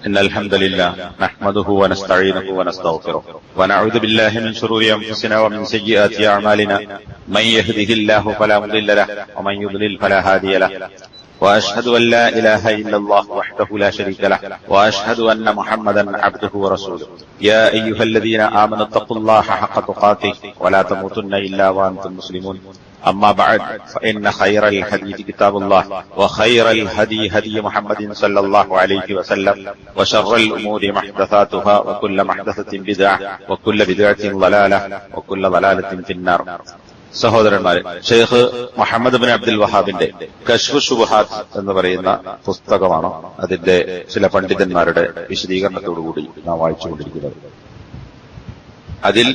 إن الحمد لله نحمده ونستعينه ونستغفره ونعوذ بالله من شرور أنفسنا ومن سيئات أعمالنا من يهده الله فلا مضل له ومن يضلل فلا هادي له وأشهد أن لا إله إلا الله وحده لا شريك له وأشهد أن محمدا عبده ورسوله يا أيها الذين آمنوا اتقوا الله حق تقاته ولا تموتن إلا وأنتم مسلمون أما بعد فإن خير الحديث كتاب الله وخير الهدي هدي محمد صلى الله عليه وسلم وشر الأمور محدثاتها وكل محدثة بدعة وكل بدعة ضلالة وكل ضلالة في النار. സഹോദരന്മാരെ, Sheikh Muhammad bin Abdul വഹാബിന്റെ കശ്ഫ് ശുബ്ഹാത്ത് എന്ന് പറയുന്ന പുസ്തകമാണ് അതിന്റെ ചില പണ്ഡിതന്മാരുടെ വിശദീകരണത്തോടുകൂടി നാം വായിച്ചുകൊണ്ടിരിക്കുന്നത്. അതിൽ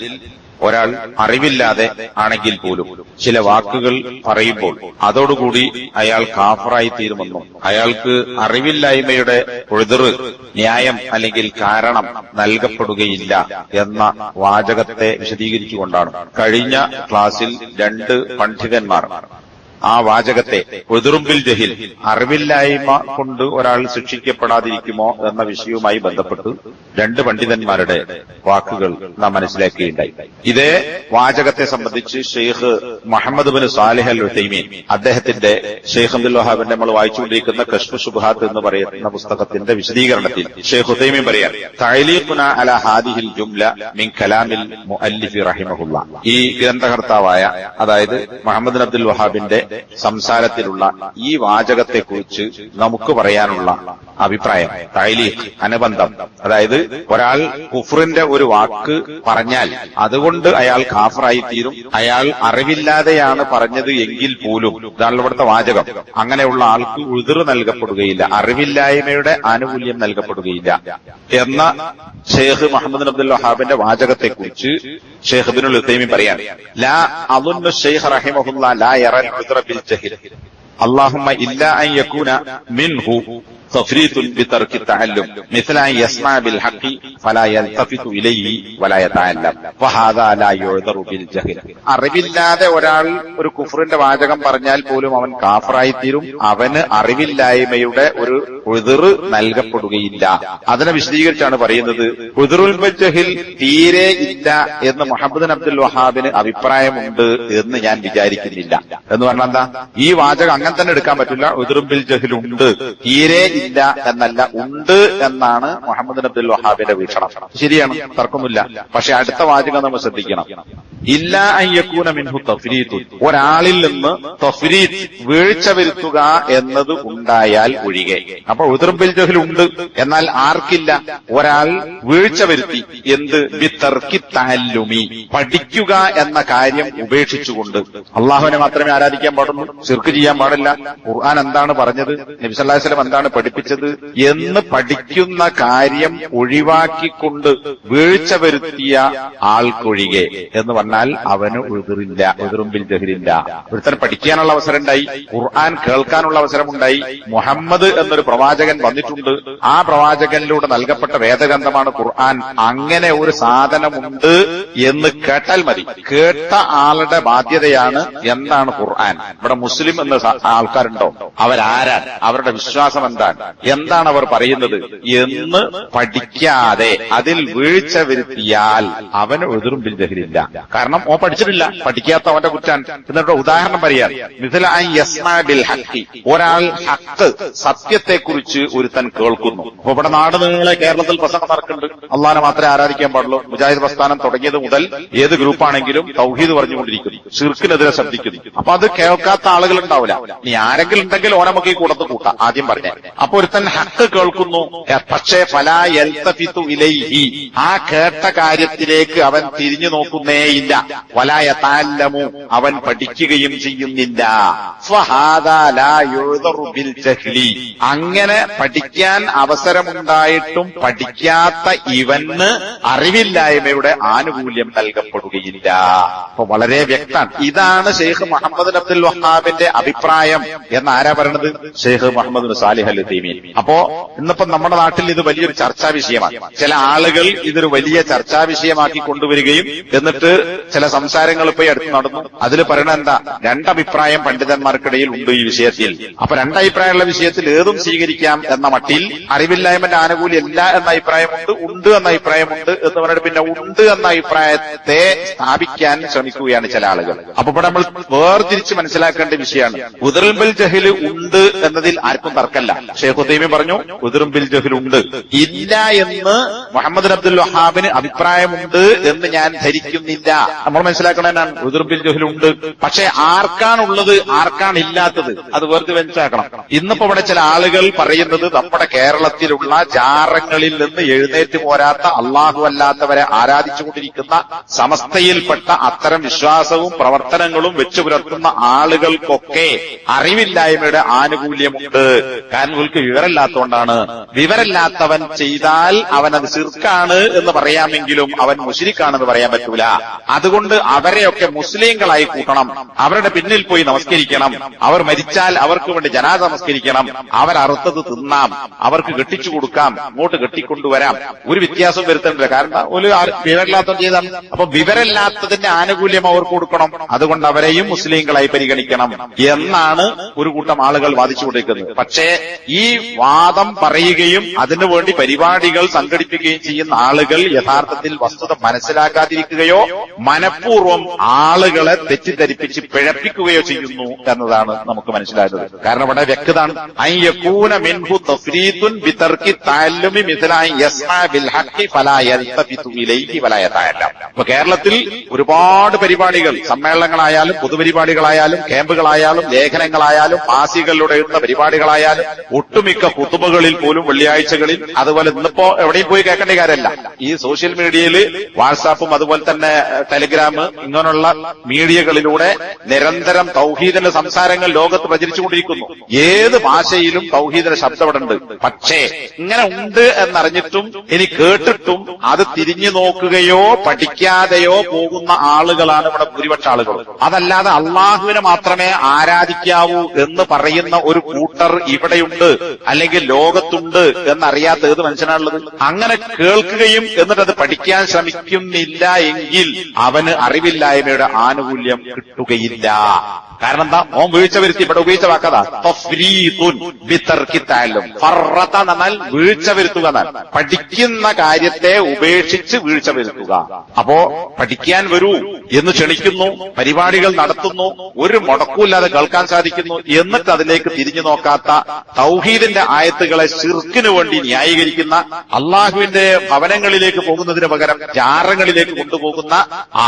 ഒരാൾ അറിവില്ലാതെ ആണെങ്കിൽ പോലും ചില വാക്കുകൾ പറയുമ്പോൾ അതോടുകൂടി അയാൾ കാഫറായി തീരുമെന്നും അയാൾക്ക് അറിവില്ലായ്മയുടെ ഉഴുതറ് ന്യായം അല്ലെങ്കിൽ കാരണം നൽകപ്പെടുകയില്ല എന്ന വാചകത്തെ വിശദീകരിച്ചുകൊണ്ടാണ് കഴിഞ്ഞ ക്ലാസ്സിൽ രണ്ട് പണ്ഡിതന്മാർ ആ വാചകത്തെ ഉദുറുംബിൽ ജഹിൽ, അറിവില്ലായ്മ കൊണ്ട് ഒരാൾ ശിക്ഷിക്കപ്പെടാതിരിക്കുമോ എന്ന വിഷയവുമായി ബന്ധപ്പെട്ട് രണ്ട് പണ്ഡിതന്മാരുടെ വാക്കുകൾ നാം മനസ്സിലാക്കുകയുണ്ടായി. ഇതേ വാചകത്തെ സംബന്ധിച്ച് Sheikh Muhammad bin Salih al Uthaymeen അദ്ദേഹത്തിന്റെ ഷെയ്ഖ് അബ്ദുൽ വഹാബിന്റെ നമ്മൾ വായിച്ചുകൊണ്ടിരിക്കുന്ന കശ്ഫ് ശുബ്ഹാത്ത് എന്ന് പറയുന്ന പുസ്തകത്തിന്റെ വിശദീകരണത്തിൽ ഷെയ്ഖ് ഉസൈമീൻ പറയാൻ തഅലീഖുനാ അലാ ഹാദിഹിൽ ജുംല മിൻ കലാമിൽ മുഅല്ലിഫി റഹിമഹുല്ലാ, ഈ ഗ്രന്ഥകർത്താവായ അതായത് മുഹമ്മദ് ബിൻ അബ്ദുൽ വഹാബിന്റെ സംസാരത്തിലുള്ള ഈ വാചകത്തെക്കുറിച്ച് നമുക്ക് പറയാനുള്ള അഭിപ്രായം, തഅലീഖ് അനുബന്ധം, അതായത് ഒരാൾ കുഫ്റിന്റെ ഒരു വാക്ക് പറഞ്ഞാൽ അതുകൊണ്ട് അയാൾ കാഫറായി തീരും, അയാൾ അറിവില്ലാതെയാണ് പറഞ്ഞത് എങ്കിൽ പോലും, ഇതാണ് ഇവിടുത്തെ വാചകം, അങ്ങനെയുള്ള ആൾക്ക് ഉദ്ർ നൽകപ്പെടുകയില്ല, അറിവില്ലായ്മയുടെ ആനുകൂല്യം നൽകപ്പെടുകയില്ല എന്ന ഷെയ്ഖ് മുഹമ്മദ് അബ്ദുൽ വഹാബിന്റെ വാചകത്തെക്കുറിച്ച് ഷെയ്ഖ് ഇബ്നുൽ ഉസൈമീൻ പറയാൻ ലാ അദുന്നു ഷെയ്ഖ് റഹിമഹുല്ലാ ലാ യറൽ ഉദ്ര ബിൽ ജഹിൽ അല്ലാഹുമ്മ ഇല്ലാ അൻ യകൂന മിൻഹു تفريط بترك التعلم مثل أن يسمع بالحق فلا يلتفت إليه ولا يتعلم فهذا لا يعذر بالجهل. അറിവില്ലാതെ ഒരാൾ ഒരു കുഫറിന്റെ വാചകം പറഞ്ഞാൽ പോലും അവൻ കാഫറായി തീരും, അവന് അറിവില്ലായ്മയുടെ ഒരു ഉദ്ർ നൽകപ്പെടുകയില്ല. അതിനെ വിശദീകരിച്ചാണ് പറയുന്നത് ഉദ്റുൽ ജഹിൽ തീരെ ഇല്ല എന്ന് മുഹമ്മദ് അബ്ദുൽ വഹാബിന് അഭിപ്രായമുണ്ട് എന്ന് ഞാൻ വിചാരിക്കുന്നില്ല. എന്ന് പറഞ്ഞാൽ എന്താ, ഈ വാചകം അങ്ങനെ തന്നെ എടുക്കാൻ പറ്റില്ല. ഉദ്റുൽ ജഹിൽ ഉണ്ട്, തീരെ ഇല്ല എന്നല്ല, ഉണ്ട് എന്നാണ് മുഹമ്മദ് അബ്ദുൽ വഹാബിന്റെ വീക്ഷണം. ശരിയാണ്, തർക്കമില്ല. പക്ഷെ അടുത്ത വാചകം നമ്മൾ ശ്രദ്ധിക്കണം. ഇല്ലാ അൻ യകൂന മിൻഹു തഫ്രീത്ത്, ഒരാളിൽ നിന്ന് തഫ്രീത്ത് വീഴ്ച വരുത്തുക എന്നത് ഉണ്ടായാൽ ഒഴികെ. അപ്പൊ ഉദ്റുൽ ജഹിൽ ഉണ്ട്, എന്നാൽ ആർക്കില്ല? ഒരാൾ വീഴ്ച വരുത്തി. എന്ത്? ബിതർക്കി തഅല്ലുമി, പഠിക്കുക എന്ന കാര്യം ഉപേക്ഷിച്ചുകൊണ്ട്. അള്ളാഹുവിനെ മാത്രമേ ആരാധിക്കാൻ പാടുള്ളൂ, ശിർക്ക് ചെയ്യാൻ പാടില്ല, ഖുർആൻ എന്താണ് പറഞ്ഞത്, നബി സല്ലല്ലാഹു അലൈഹി വസല്ലം എന്താണ് പഠിപ്പിച്ചത് എന്ന് പഠിക്കുന്ന കാര്യം ഒഴിവാക്കിക്കൊണ്ട് വീഴ്ച വരുത്തിയ ആൾക്കൊഴികെ എന്ന് പറഞ്ഞാൽ അവന് ഉദ്റില്ല, ഉദ്റുംബിൽ ജഹിലില്ല. ഒരുത്തൻ പഠിക്കാനുള്ള അവസരം ഉണ്ടായി, ഖുർആൻ കേൾക്കാനുള്ള അവസരമുണ്ടായി, മുഹമ്മദ് എന്നൊരു പ്രവാചകൻ വന്നിട്ടുണ്ട്, ആ പ്രവാചകനിലൂടെ നൽകപ്പെട്ട വേദഗ്രന്ഥമാണ് ഖുർആൻ, അങ്ങനെ ഒരു സാധനമുണ്ട് എന്ന് കേട്ടാൽ മതി. കേട്ട ആളുടെ ബാധ്യതയാണ് എന്താണ് ഖുർആൻ, ഇവിടെ മുസ്ലിം എന്ന ആൾക്കാരുണ്ടോ, അവരാരാണ്, അവരുടെ വിശ്വാസം എന്താണ് അവർ പറയുന്നത് എന്ന് പഠിക്കാതെ അതിൽ വീഴ്ച വരുത്തിയാൽ അവന് ഉദ്റുംബിൽ ജഹിലില്ല. കാരണം ഓ പഠിച്ചിട്ടില്ല, പഠിക്കാത്ത അവന്റെ കുറ്റാൻ. എന്നിട്ട് ഉദാഹരണം പറയാൻ മിഥല അൻ യസ്മഅ ബിൽ ഹഖ്, ഒരാൾ ഹഖ് സത്യത്തെക്കുറിച്ച് ഒരുത്തൻ കേൾക്കുന്നു. അപ്പൊ ഇവിടെ നാട് നീളെ കേരളത്തിൽ പ്രസംഗം നടക്കുന്നുണ്ട്, അള്ളാഹനെ മാത്രമേ ആരാധിക്കാൻ പാടുള്ളൂ, മുജാഹിദ് പ്രസ്ഥാനം തുടങ്ങിയത് മുതൽ ഏത് ഗ്രൂപ്പാണെങ്കിലും തൗഹീദ് പറഞ്ഞുകൊണ്ടിരിക്കുന്നു, ശിർക്കിനെതിരെ ശബ്ദിക്കുന്നു. അപ്പൊ അത് കേൾക്കാത്ത ആളുകൾ ഉണ്ടാവില്ല. ഇനി ആരെങ്കിലും ഉണ്ടെങ്കിൽ ഓനെ നമുക്ക് ഈ കൂടത്ത് കൂട്ടാം. ആദ്യം പറഞ്ഞ അപ്പൊ ഒരുത്തൻ ഹഖ് കേൾക്കുന്നു, പക്ഷേ ഫലാ യൽതഫിതു ഇലൈഹി, ആ കേട്ട കാര്യത്തിലേക്ക് അവൻ തിരിഞ്ഞു നോക്കുന്നേയില്ല, വലാ യതഅല്ലമു, അവൻ പഠിക്കുകയും ചെയ്യുന്നില്ല. ഫഹാദാ ലാ യുഅ്ദറു ബിൽ ജഹ്ലി, അങ്ങനെ പഠിക്കാൻ അവസരമുണ്ടായിട്ടും പഠിക്കാത്ത ഇവന് അറിവില്ലായ്മയുടെ ആനുകൂല്യം ആനുകൂല്യം നൽകപ്പെടുകയില്ല. അപ്പൊ വളരെ വ്യക്തമാണ്. ഇതാണ് ഷെയ്ഖ് മുഹമ്മദ് അബ്ദുൽ വഹാബിന്റെ അഭിപ്രായം എന്നാരാ പറയണത്? Sheikh Muhammad Salih al Uthaymeen. അപ്പോ ഇന്നിപ്പോ നമ്മുടെ നാട്ടിൽ ഇത് വലിയൊരു ചർച്ചാ വിഷയമാണ്. ചില ആളുകൾ ഇതൊരു വലിയ ചർച്ചാ വിഷയമാക്കി കൊണ്ടുവരികയും എന്നിട്ട് ചില സംസാരങ്ങൾ ഇപ്പൊ അടുത്ത് നടന്നു. അതിൽ പറയണ എന്താ? രണ്ടഭിപ്രായം പണ്ഡിതന്മാർക്കിടയിൽ ഉണ്ട് ഈ വിഷയത്തിൽ. അപ്പൊ രണ്ടഭിപ്രായമുള്ള വിഷയത്തിൽ ഏതും സ്വീകരിക്കാം എന്ന മട്ടിൽ അറിവില്ലായ്മന്റെ ആനുകൂല്യം ഇല്ല എന്ന അഭിപ്രായമുണ്ട്, ഉണ്ട് എന്ന അഭിപ്രായമുണ്ട് എന്ന് പറഞ്ഞിട്ട് പിന്നെ ഉണ്ട് എന്ന അഭിപ്രായത്തെ സ്ഥാപിക്കാൻ ശ്രമിക്കുകയാണ് ചില ആളുകൾ. അപ്പൊ ഇവിടെ നമ്മൾ വേർതിരിച്ച് മനസ്സിലാക്കേണ്ട വിഷയമാണ്. ഉദ്റുൻ ബിൽ ജഹ്ൽ ഉണ്ട് എന്നതിൽ ആർക്കും തർക്കമല്ല. ഷെയ്ഖ് ഉസൈമീൻ പറഞ്ഞു ഉദ്റുൻ ബിൽ ജഹ്ൽ ഉണ്ട്. ഇല്ല എന്ന് മുഹമ്മദ് അബ്ദുൽ വഹാബിന് അഭിപ്രായമുണ്ട് എന്ന് ഞാൻ ധരിക്കുന്നില്ല. നമ്മൾ മനസ്സിലാക്കണതാണ് ഉദ്റുൻ ബിൽ ജഹ്ൽ ഉണ്ട്. പക്ഷെ ആർക്കാണുള്ളത് ആർക്കാണ് ഇല്ലാത്തത് അത് വേർതി മനസ്സിലാക്കണം. ഇന്നിപ്പോ ഇവിടെ ചില ആളുകൾ പറയുന്നത് നമ്മുടെ കേരളത്തിലുള്ള ജാറങ്ങളിൽ നിന്ന് എഴുന്നേറ്റ് പോരാത്ത അള്ളാഹു അല്ലാത്തവരെ ആരാധിച്ചുകൊണ്ടിരിക്കുന്ന സമസ്തയിൽപ്പെട്ട അത്തരം വിശ്വാസവും പ്രവർത്തനങ്ങളും വെച്ചു പുലർത്തുന്ന ആളുകൾക്കൊക്കെ അറിവില്ലായ്മയുടെ ആനുകൂല്യമുണ്ട്. കാരണം ഇവർക്ക് വിവരമില്ലാത്തതുകൊണ്ടാണ്. വിവരമില്ലാത്തവൻ ചെയ്താൽ അവനത് ശിർക്കാണ് എന്ന് പറയാമെങ്കിലും അവൻ മുശ്രിക്കാണെന്ന് പറയാൻ പറ്റൂല. അതുകൊണ്ട് അവരെയൊക്കെ മുസ്ലിങ്ങളായി കൂട്ടണം, അവരുടെ പിന്നിൽ പോയി നമസ്കരിക്കണം, അവർ മരിച്ചാൽ അവർക്ക് വേണ്ടി ജനാസ നമസ്കരിക്കണം, അവരറുത്തത് തിന്നാം, അവർക്ക് കെട്ടിച്ചു കൊടുക്കാം, ഇങ്ങോട്ട് കെട്ടിക്കൊണ്ടുവരാം, ഒരു വ്യത്യാസം വരുത്തേണ്ടില്ല. കാരണം ഒരു വിവരമില്ലാത്തവൻ ചെയ്താണ്. അപ്പൊ വിവരമില്ലാത്തതിന്റെ ആനുകൂല്യം അവർക്ക് കൊടുക്കണം, അതുകൊണ്ട് അവരെയും മുസ്ലിങ്ങളായി പരിഗണിക്കണം എന്നാണ് ഒരു കൂട്ടം ആളുകൾ വാദിച്ചുകൊണ്ടിരിക്കുന്നത്. പക്ഷേ ഈ വാദം പറയുകയും അതിനുവേണ്ടി പരിപാടികൾ സംഘടിപ്പിക്കുകയും ചെയ്യുന്ന ആളുകൾ യഥാർത്ഥത്തിൽ വസ്തുത മനസ്സിലാക്കാതിരിക്കുകയോ മനഃപൂർവ്വം ആളുകളെ തെറ്റിദ്ധരിപ്പിച്ച് പിഴപ്പിക്കുകയോ ചെയ്യുന്നു എന്നതാണ് നമുക്ക് മനസ്സിലായത്. കാരണം ഇവിടെ വ്യക്തതാണ് അയ്യകൂന മിൻഹു തഫ്രീതുൻ ബിതർക്കി തഅല്ലുമി മിസ്ലായി യസ്മാ ബിൽ ഹഖി ഫലാ യൽതഫിതു ഇലൈഹി വലാ യതഅല്ലം. ഇപ്പൊ കേരളത്തിൽ ഒരുപാട് പരിപാടികൾ, സമ്മേളനങ്ങളായാലും പൊതുപരിപാടികളായാലും ക്യാമ്പുകളായാലും ലേഖനങ്ങളായാലും മാസികകളിലൂടെ എഴുതുന്ന പരിപാടികളായാലും ഒട്ടുമിക്ക ഖുതുബകളിൽ പോലും വെള്ളിയാഴ്ചകളിൽ, അതുപോലെ ഇന്നിപ്പോ എവിടെയും പോയി കേൾക്കേണ്ട കാര്യമല്ല, ഈ സോഷ്യൽ മീഡിയയിൽ വാട്സാപ്പും അതുപോലെ തന്നെ ടെലിഗ്രാം ഇങ്ങനെയുള്ള മീഡിയകളിലൂടെ നിരന്തരം തൗഹീദിന്റെ സംസാരങ്ങൾ ലോകത്ത് പ്രചരിച്ചുകൊണ്ടിരിക്കുന്നു. ഏത് ഭാഷയിലും തൗഹീദിന്റെ ശബ്ദമുണ്ട്. പക്ഷേ ഇങ്ങനെ ഉണ്ട് എന്നറിഞ്ഞിട്ടും ഇനി കേട്ടിട്ടും അത് തിരിഞ്ഞു നോക്കുകയോ പഠിക്കാതെയോ പോകുന്ന ആളുകളാണ് ഇവിടെ ഭൂരിപക്ഷ ആളുകൾ. അതല്ലാതെ അള്ളാഹുവിനെ മാത്രമേ ആരാധിക്കാവൂ എന്ന് പറയുന്ന ഒരു കൂട്ടർ ഇവിടെയുണ്ട്, അല്ലെങ്കിൽ ലോകത്തുണ്ട് എന്നറിയാത്ത ഏത് മനുഷ്യനാണുള്ളത്? അങ്ങനെ കേൾക്കുകയും എന്നിട്ട് അത് പഠിക്കാൻ ശ്രമിക്കുന്നില്ല എങ്കിൽ അവന് അറിവില്ലായ്മയുടെ ആനുകൂല്യം കിട്ടുകയില്ല. കാരണം എന്താ? ഓൻ വീഴ്ച വരുത്തി. ഇവിടെ ഉപയോഗിച്ച വാക്കതാ തഫ്രീതുൻ ബിതർക്കി തഅല്ലും. ഫറത എന്നാൽ വീഴ്ച വരുത്തുക എന്നാൽ പഠിക്കുന്ന കാര്യത്തെ ഉപേക്ഷിച്ച് വീഴ്ച വരുത്തുക. അപ്പോ പഠിക്കാൻ വരൂ എന്ന് ക്ഷണിക്കുന്നു, പരിപാടികൾ നടത്തുന്നു, ഒരു മുടക്കൂല്ലാതെ കേൾക്കാൻ സാധിക്കുന്നു, എന്നിട്ട് അതിലേക്ക് തിരിഞ്ഞു നോക്കാത്ത, തൗഹീദിന്റെ ആയത്തുകളെ ശിർക്കിനു വേണ്ടി ന്യായീകരിക്കുന്ന, അള്ളാഹുവിന്റെ ഭവനങ്ങളിലേക്ക് പോകുന്നതിന് പകരം ജാറങ്ങളിലേക്ക് കൊണ്ടുപോകുന്ന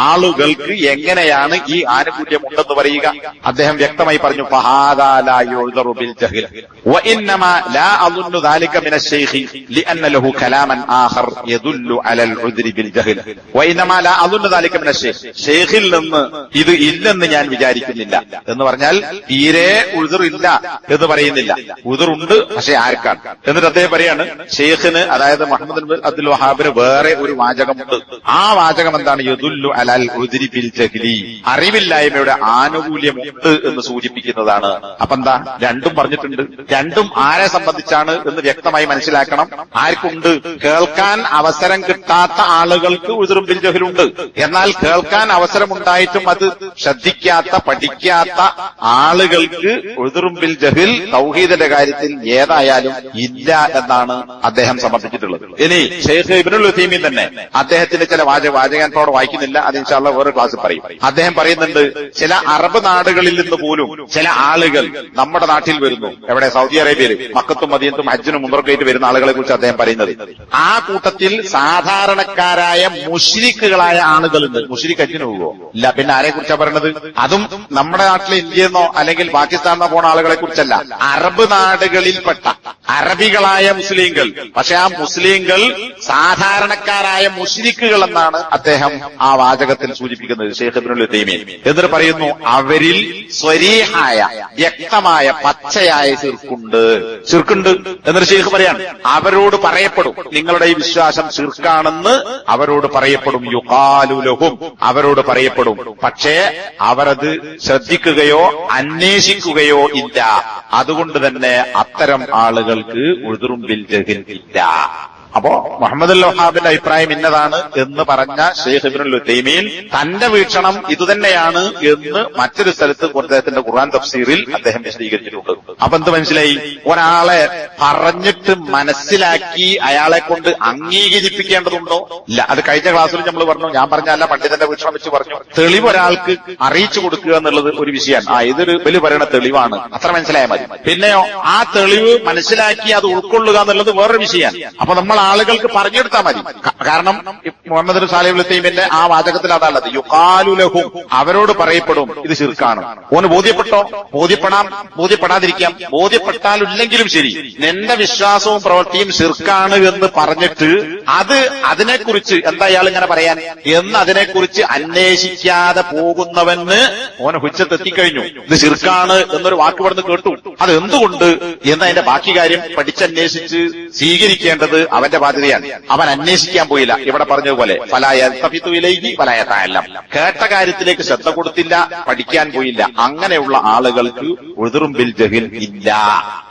ആളുകൾക്ക് എങ്ങനെയാണ് ഈ ആനുകൂല്യം ഉണ്ടെന്ന് പറയുക? അദ്ദേഹം വ്യക്തമായി പറഞ്ഞു ഫഹാദാ ലാ യുഅ്ദറു ബിൽ ജഹ്ൽ വഇന്നമാ ലാ അظن ذلك من الشيخ لأن له كلاما آخر يدل على العذر بالجهل وإنما لا أظن ذلك من الشيخ. ഷെയ്ഖിൽ നിന്ന് ഇത് ഇല്ലെന്ന് ഞാൻ വിചാരിക്കുന്നില്ല എന്ന് പറഞ്ഞാൽ തീരെ ഉദ്ർ ഇല്ല എന്ന് പറയുന്നില്ല. ഉദ്ർ ഉണ്ട്, പക്ഷെ ആർക്കാണ്? എന്നിട്ട് അദ്ദേഹം പറയാണ് ഷെയ്ഖിന്, അതായത് മുഹമ്മദ് അബ്ദുൽ വഹാബിന് വേറെ ഒരു വാചകമുണ്ട്. ആ വാചകം എന്താണ്? യദുല്ലു അലൽ ഉദ്രി ബിൽ ജഹ്ലി, അറിവില്ലായ്മയുടെ ആനുകൂല്യം എന്ന് സൂചിപ്പിക്കുന്നതാണ്. അപ്പൊ എന്താ? രണ്ടും പറഞ്ഞിട്ടുണ്ട്. രണ്ടും ആരെ സംബന്ധിച്ചാണ് എന്ന് വ്യക്തമായി മനസ്സിലാക്കണം. ആർക്കുണ്ട്? കേൾക്കാൻ അവസരം കിട്ടാത്ത ആളുകൾക്ക് ഉദ്റുൻ ബിൽ ജഹ്ലുണ്ട്. എന്നാൽ കേൾക്കാൻ അവസരമുണ്ടായിട്ടും അത് ശ്രദ്ധിക്കാത്ത, പഠിക്കാത്ത ആളുകൾക്ക് ഉദ്റുൻ ബിൽ ജഹ്ൽ തൗഹീദിന്റെ കാര്യത്തിൽ ഏതായാലും ഇല്ല എന്നാണ് അദ്ദേഹം സമർപ്പിച്ചിട്ടുള്ളത്. ഇനി ഷെയ്ഖ് ഇബ്നുൽ ഉസൈമീൻ തന്നെ അദ്ദേഹത്തിന്റെ ചില വാചകം അവിടെ വായിക്കുന്നില്ല, അത് ഇൻഷാ അല്ലാഹ് വേറെ ക്ലാസ്സിൽ പറയും. അദ്ദേഹം പറയുന്നുണ്ട് ചില അറബ് നാടുകളിൽ നിന്ന് പോലും ചില ആളുകൾ നമ്മുടെ നാട്ടിൽ വരുന്നു. എവിടെ? സൗദി അറേബ്യയിൽ മക്കത്തും മദീനത്തും ഹജ്ജിനും ഉംറയ്ക്കുമായിട്ട് വരുന്ന ആളുകളെ കുറിച്ച് അദ്ദേഹം പറയുന്നത്. ആ കൂട്ടത്തിൽ സാധാരണക്കാരായ മുശ്രിക്കുകളായ ആളുകളുണ്ട്. മുശ്രിക്ക് ഹജ്ജിന് പോകുമോ? ഇല്ല. പിന്നെ ആരെ കുറിച്ചാണ് പറയുന്നത്? അതും നമ്മുടെ നാട്ടിലെ ഇന്ത്യയെന്നോ അല്ലെങ്കിൽ പാകിസ്ഥാനെന്നോ പോണ ആളുകളെ കുറിച്ചല്ല. അറബ് നാടുകളിൽപ്പെട്ട അറബികളായ മുസ്ലിങ്ങൾ. പക്ഷെ ആ മുസ്ലിങ്ങൾ സാധാരണക്കാരായ മുശ്രിക്കുകൾ എന്നാണ് അദ്ദേഹം ആ വാചകത്തിൽ സൂചിപ്പിക്കുന്നത്, ശൈഖ് ഇബ്നുൽ ഉതൈമീൻ. എന്നിട്ട് പറയുന്നു, അവരിൽ സ്വരീഹായ വ്യക്തമായ പച്ചയായ ശിർക്കുണ്ട് എന്നിട്ട് ശൈഖ് പറയാണ്, അവരോട് പറയപ്പെടും, നിങ്ങളുടെ ഈ വിശ്വാസം ശിർക്കാണെന്ന് അവരോട് പറയപ്പെടും. യുഖാലു ലഹും, അവരോട് പറയപ്പെടും. പക്ഷേ അവരത് ശ്രദ്ധിക്കുകയോ അന്വേഷിക്കുകയോ ഇല്ല. അതുകൊണ്ട് തന്നെ അത്തരം ആളുകൾക്ക് ഉദ്റും ബിൽ ജഹൽ ഇല്ല. അപ്പോ മുഹമ്മദുൽ വഹാബിന്റെ അഭിപ്രായം ഇന്നതാണ് എന്ന് പറഞ്ഞ ശൈഖ് ഇബ്നുൽ ഉതൈമീൻ തന്റെ വീക്ഷണം ഇതുതന്നെയാണ് എന്ന് മറ്റൊരു സ്ഥലത്ത് അദ്ദേഹത്തിന്റെ ഖുർആൻ തഫ്സീറിൽ അദ്ദേഹം വിശദീകരിച്ചിട്ടുണ്ട്. അപ്പൊ എന്ത് മനസ്സിലായി? ഒരാളെ പറഞ്ഞിട്ട് മനസ്സിലാക്കി അയാളെ കൊണ്ട് അംഗീകരിപ്പിക്കേണ്ടതുണ്ടോ? ഇല്ല. അത് കഴിഞ്ഞ ക്ലാസ്സിൽ നമ്മൾ പറഞ്ഞു, ഞാൻ പറഞ്ഞല്ല, പണ്ഡിതന്റെ വീക്ഷണം വെച്ച് പറഞ്ഞു. തെളിവ് ഒരാൾക്ക് അറിയിച്ചു കൊടുക്കുക എന്നുള്ളത് ഒരു വിഷയമാണ്. ഇതൊരു വലിയ പറയുന്ന തെളിവാണ്, അത്ര മനസ്സിലായാൽ മതി. പിന്നെയോ ആ തെളിവ് മനസ്സിലാക്കി അത് ഉൾക്കൊള്ളുക എന്നുള്ളത് വേറൊരു വിഷയമാണ്. അപ്പൊ നമ്മൾ ആളുകൾക്ക് പറഞ്ഞെടുത്താൽ മതി. കാരണം മുഹമ്മദ് സാലിഹ് ഇബ്നുൽ ഉതൈമീന്റെ ആ വാചകത്തിൽ അതാണുള്ളത്, യുഖാലു ലഹും, അവരോട് പറയപ്പെടും ഇത് ശിർക്കാണ്. ഓന് ബോധ്യപ്പെട്ടോ? ബോധ്യപ്പെടാതിരിക്കാം. ബോധ്യപ്പെട്ടാലില്ലെങ്കിലും ശരി, നിന്റെ വിശ്വാസവും പ്രവൃത്തിയും ശിർക്കാണ് എന്ന് പറഞ്ഞിട്ട് അതിനെക്കുറിച്ച് എന്താ ഇയാൾ ഇങ്ങനെ പറയാൻ എന്ന് അതിനെക്കുറിച്ച് അന്വേഷിക്കാതെ പോകുന്നവന് ഓന് ഹുജ്ജത്തെത്തിക്കഴിഞ്ഞു. ഇത് ശിർക്കാണ് എന്നൊരു വാക്ക് പറഞ്ഞ് കേട്ടു, അത് എന്തുകൊണ്ട് എന്നതിന്റെ ബാക്കി കാര്യം പഠിച്ചന്വേഷിച്ച് സ്വീകരിക്കേണ്ടത് അവന്റെ ബാധ്യതയാണ്. അവൻ അന്വേഷിക്കാൻ പോയില്ല. ഇവിടെ പറഞ്ഞതുപോലെ കേട്ട കാര്യത്തിലേക്ക് ശ്രദ്ധ കൊടുത്തില്ല, പഠിക്കാൻ പോയില്ല. അങ്ങനെയുള്ള ആളുകൾക്ക് ഉദ്റും ബിൽ ജഹൽ ഇല്ല.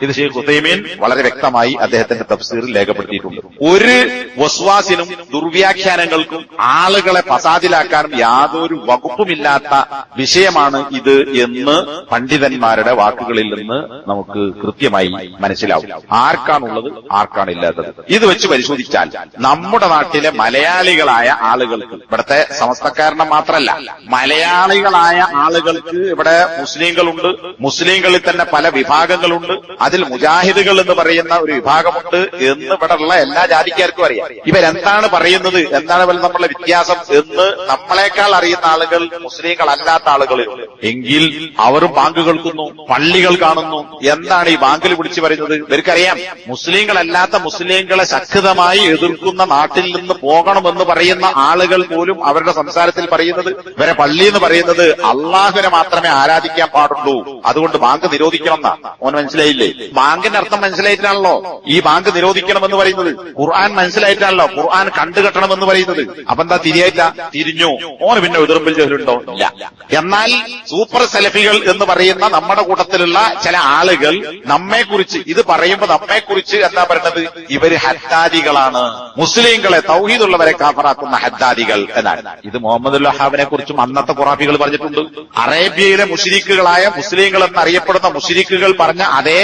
ഇത് ശൈഖ് ഉതൈമീൻ വളരെ വ്യക്തമായി അദ്ദേഹത്തിന്റെ തഫ്സീറിൽ രേഖപ്പെടുത്തിയിട്ടുണ്ട്. ഒരു വസ്വാസിനും ദുർവ്യാഖ്യാനങ്ങൾക്കും ആളുകളെ ഫസാദിലാക്കാനും യാതൊരു വകുപ്പുമില്ലാത്ത വിഷയമാണ് ഇത് എന്ന് പണ്ഡിതന്മാരുടെ വാക്കുകളിൽ നിന്ന് നമുക്ക് കൃത്യമായി മനസ്സിലാവും. ആർക്കാണുള്ളത്, ആർക്കാണില്ലാത്തത്. ഇത് വെച്ച് പരിശോധിച്ചാൽ നമ്മുടെ നാട്ടിലെ മലയാളികളായ ആളുകൾക്ക്, ഇവിടുത്തെ സമസ്തക്കാരനെ മാത്രമല്ല, മലയാളികളായ ആളുകൾക്ക് ഇവിടെ മുസ്ലിങ്ങളുണ്ട്. മുസ്ലിങ്ങളിൽ തന്നെ പല വിഭാഗങ്ങളുണ്ട്. അതിൽ മുജാഹിദുകൾ എന്ന് പറയുന്ന ഒരു വിഭാഗമുണ്ട് എന്ന് ഇവിടെയുള്ള എല്ലാ ജാതിക്കാർക്കും അറിയാം. ഇവരെന്താണ് പറയുന്നത്, എന്താണ് നമ്മളുടെ വ്യത്യാസം എന്ന് നമ്മളെക്കാൾ അറിയുന്ന ആളുകൾ മുസ്ലിങ്ങൾ അല്ലാത്ത ആളുകളുണ്ട്. എങ്കിൽ അവരും ബാങ്ക് കേൾക്കുന്നു, പള്ളികൾ കാണുന്നു. എന്താണ് ഈ ബാങ്കിൽ വിളിച്ചു പറയുന്നത്? ഇവർക്കറിയാം മുസ്ലിങ്ങളല്ലാത്ത മുസ്ലിങ്ങളെ ശക്തമായി എതിർക്കുന്ന നാട്ടിൽ നിന്ന് പോകണമെന്ന് പറയുന്ന ആളുകൾ പോലും അവരുടെ സംസാരത്തിൽ പറയുന്നത്, ഇവരെ പള്ളി എന്ന് പറയുന്നത് അള്ളാഹുവിനെ മാത്രമേ ആരാധിക്കാൻ പാടുള്ളൂ, അതുകൊണ്ട് ബാങ്ക് നിരോധിക്കണം എന്നാ. ഓന് മനസ്സിലായില്ലേ? ബാങ്കിന്റെ അർത്ഥം മനസ്സിലായിട്ടാണല്ലോ ഈ ബാങ്ക് നിരോധിക്കണമെന്ന് പറയുന്നത്. ഖുർആൻ മനസ്സിലായിട്ടാണല്ലോ ഖുർആൻ കണ്ടുകെട്ടണമെന്ന് പറയുന്നത്. അപ്പൊ എന്താ തിരിയായില്ല? തിരിഞ്ഞു. ഓന് പിന്നെ ഉദ്റും ബിൽ ജഹലുണ്ടോ? ഇല്ല. എന്നാൽ സൂപ്പർ സെലഫികൾ എന്ന് പറയുന്ന നമ്മുടെ കൂട്ടത്തിലുള്ള ചില ആളുകൾ നമ്മെക്കുറിച്ച് ഇത് പറയുമ്പോൾ നമ്മെക്കുറിച്ച് എന്താ പറയുന്നത്? ഇവര് ഹദ്ദാദികളാണ്, മുസ്ലിങ്ങളെ തൗഹീദുള്ളവരെ കാഫറാക്കുന്ന ഹദ്ദാദികൾ എന്നാണ്. ഇത് മുഹമ്മദുൽ വഹാബിനെ കുറിച്ചും അന്നത്തെ ഖുറാഫികൾ പറഞ്ഞിട്ടുണ്ട്. അറേബ്യയിലെ മുശ്രിക്കുകളായ മുസ്ലിങ്ങൾ എന്നറിയപ്പെടുന്ന മുശ്രിക്കുകൾ പറഞ്ഞ അതേ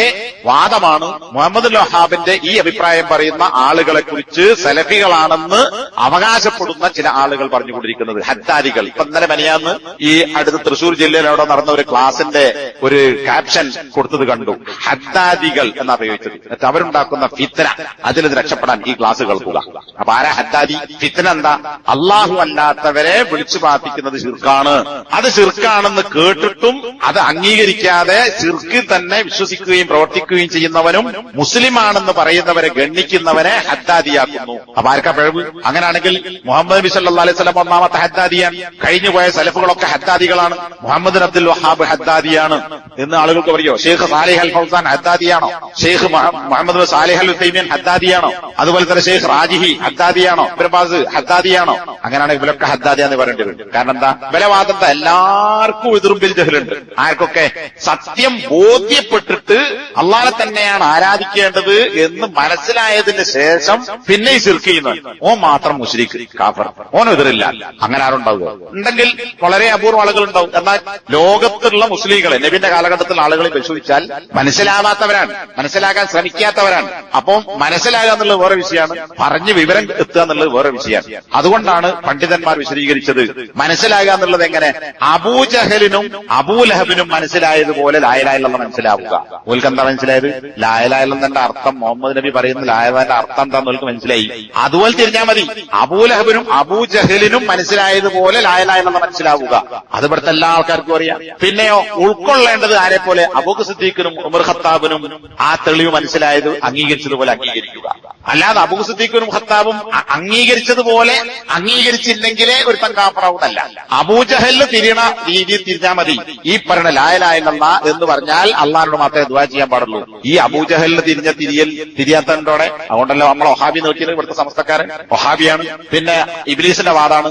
വാദമാണ് മുഹമ്മദുൽ വഹാബിന്റെ ഈ അഭിപ്രായം പറയുന്ന ആളുകളെ കുറിച്ച് സലഫികളാണെന്ന് അവകാശപ്പെടുന്ന ചില ആളുകൾ പറഞ്ഞുകൊണ്ടിരിക്കുന്നത്. ഹദ്ദാദികൾ. ഇപ്പൊ ഇന്നലെ മനിയാന്ന് ഈ അടുത്ത തൃശൂർ ജില്ലയിൽ അവിടെ നടന്ന ഒരു ക്ലാസിന്റെ ഒരു ക്യാപ്ഷൻ കൊടുത്തത് കണ്ടു. ഹദ്ദാദികൾ എന്നാ പ്രയോഗിച്ചത്. എന്നിട്ട് അവരുണ്ടാക്കുന്ന ഫിത്ന, അതിൽ രക്ഷപ്പെടാൻ ഈ ക്ലാസ് കേൾക്കുക. അപ്പൊ ആരാ ഹദ്ദാദി? ഫിത്ന എന്താ? അള്ളാഹു അല്ലാത്തവരെ വിളിച്ചു പ്രാർത്ഥിക്കുന്നത് ശിർക്കാണ്. അത് ശിർക്കാണെന്ന് കേട്ടിട്ടും അത് അംഗീകരിക്കാതെ ശിർക്കിൽ തന്നെ വിശ്വസിക്കുകയും പ്രവർത്തിക്കുകയും ചെയ്യുന്നവനും മുസ്ലിമാണെന്ന് പറയുന്നവരെ ഗണ്ണിക്കുന്നവനെ ഹദ്ദാദിയാക്കുന്നു. അപ്പൊ ആർക്കാ പിഴവ്? അങ്ങനെയാണെങ്കിൽ മുഹമ്മദ് നബി സല്ലല്ലാഹു അലൈഹി വസല്ലം ഒന്നാമത്തെ ഹദ്ദാദിയാണ്. കഴിഞ്ഞുപോയ സലഫുകളൊക്കെ ഹദ്ദാദികളാണ്. മുഹമ്മദ് അബ്ദുൽ വഹാബ് ഹദ്ദാദിയാണ് എന്ന് ആളുകൾക്ക് പറയോ? ഷെയ്ഖ് സാലിഹ് അൽ ഫൗസാൻ ഹദ്ദാദിയാണോ? Sheikh Muhammad Salih al Uthaymeen ഹദ്ദാദിയാണോ? അതുപോലെ തന്നെ ഷെയ്ഖ് റാജിഹി ഹദ്ദാദിയാണോ? ഇബ്നു ബാസ് ഹദ്ദാദിയാണോ? അങ്ങനെയാണ് ഇവരൊക്കെ ഹദ്ദാദിയാന്ന് പറയേണ്ടി വരും. കാരണം എന്താ? ബലവാദത്തെ എല്ലാവർക്കും ഉദ്റും ബിൽ ജഹലുണ്ട്. ആർക്കൊക്കെ? സത്യം ബോധ്യപ്പെട്ടിട്ട് അള്ളാഹനെ തന്നെയാണ് ആരാധിക്കേണ്ടത് എന്ന് മനസ്സിലായതിന് ശേഷം പിന്നെ ഈ ശിർക്ക് ചെയ്യുന്നത്. ഓൻ മാത്രം മുശ്രിക്ക്, കാഫർ, ഓൻ എതിരില്ല. അങ്ങനെ ആരുണ്ടാവുക? ഉണ്ടെങ്കിൽ വളരെ അപൂർവ ആളുകൾ ഉണ്ടാവും. എന്നാൽ ലോകത്തുള്ള മുസ്ലിങ്ങളെ നബിന്റെ കാലഘട്ടത്തിലുള്ള ആളുകളെ പരിശോധിച്ചാൽ മനസ്സിലാവാത്തവരാണ്, മനസ്സിലാക്കാൻ ശ്രമിക്കാത്തവരാണ്. അപ്പം മനസ്സിലാകുക എന്നുള്ളത് വേറെ വിഷയമാണ്, പറഞ്ഞ് വിവരം എത്തുക എന്നുള്ളത് വേറെ വിഷയമാണ്. അതുകൊണ്ടാണ് പണ്ഡിതന്മാർ വിശദീകരിച്ചത് മനസ്സിലാകുക എന്നുള്ളത് എങ്ങനെ? അബൂജഹലിനും അബൂലഹബിനും മനസ്സിലായതുപോലെ ലാ ഇലാഹ ഇല്ലല്ലാഹ് മനസ്സിലാവുക. ഓൽക്ക് എന്താ മനസ്സിലായത്? ലാ ഇലാഹ ഇല്ലല്ലാഹ് അർത്ഥം മുഹമ്മദ് നബി പറയുന്ന ലാ ഇലാഹ അർത്ഥം എന്താന്ന് ഓൽക്ക് മനസ്സിലായി. മനസ്സിലായി, അതുപോലെ തിരിഞ്ഞാൽ മതി. അബൂലഹബിനും അബൂജഹലിനും മനസ്സിലായതുപോലെ ലാ ഇലാഹ ഇല്ലല്ലാഹ് മനസ്സിലാവുക. അത് ഇവിടുത്തെ എല്ലാ ആൾക്കാർക്കും അറിയാം. പിന്നെയോ ഉൾക്കൊള്ളേണ്ടത് ആരെ പോലെ? അബൂബക്കർ സിദ്ദീഖിനും ഉമർ ഖത്താബിനും ആ തെളിവ് മനസ്സിലായത് അംഗീകരിച്ചതുപോലെ അംഗീകരിക്കുക. അല്ലാതെ അബൂബക്കർ സിദ്ദീഖിനും ഖത്താബും അംഗീകരിച്ചതുപോലെ അംഗീകരിച്ചില്ലെങ്കിലേ ഒരു കാഫറാവുന്നല്ല. അബൂജഹലിന് തിരിയണ രീതിയിൽ തിരിഞ്ഞാൽ മതി. ഈ പറഞ്ഞ ലാ ഇലാഹ ഇല്ലല്ലാഹ് എന്ന് പറഞ്ഞാൽ അള്ളാഹിനോട് മാത്രമേ ദുആ ചെയ്യാൻ പാടുള്ളൂ. ഈ അബൂജഹലിന് തിരിയാത്തണ്ടോടെ അതുകൊണ്ടല്ലോ നമ്മളെ വഹാബി നോക്കിയത് ഇവിടുത്തെ സമസ്തക്കാരൻ വഹാബിയാണ്. പിന്നെ ഇബ്ലീസിന്റെ വാദാണ്.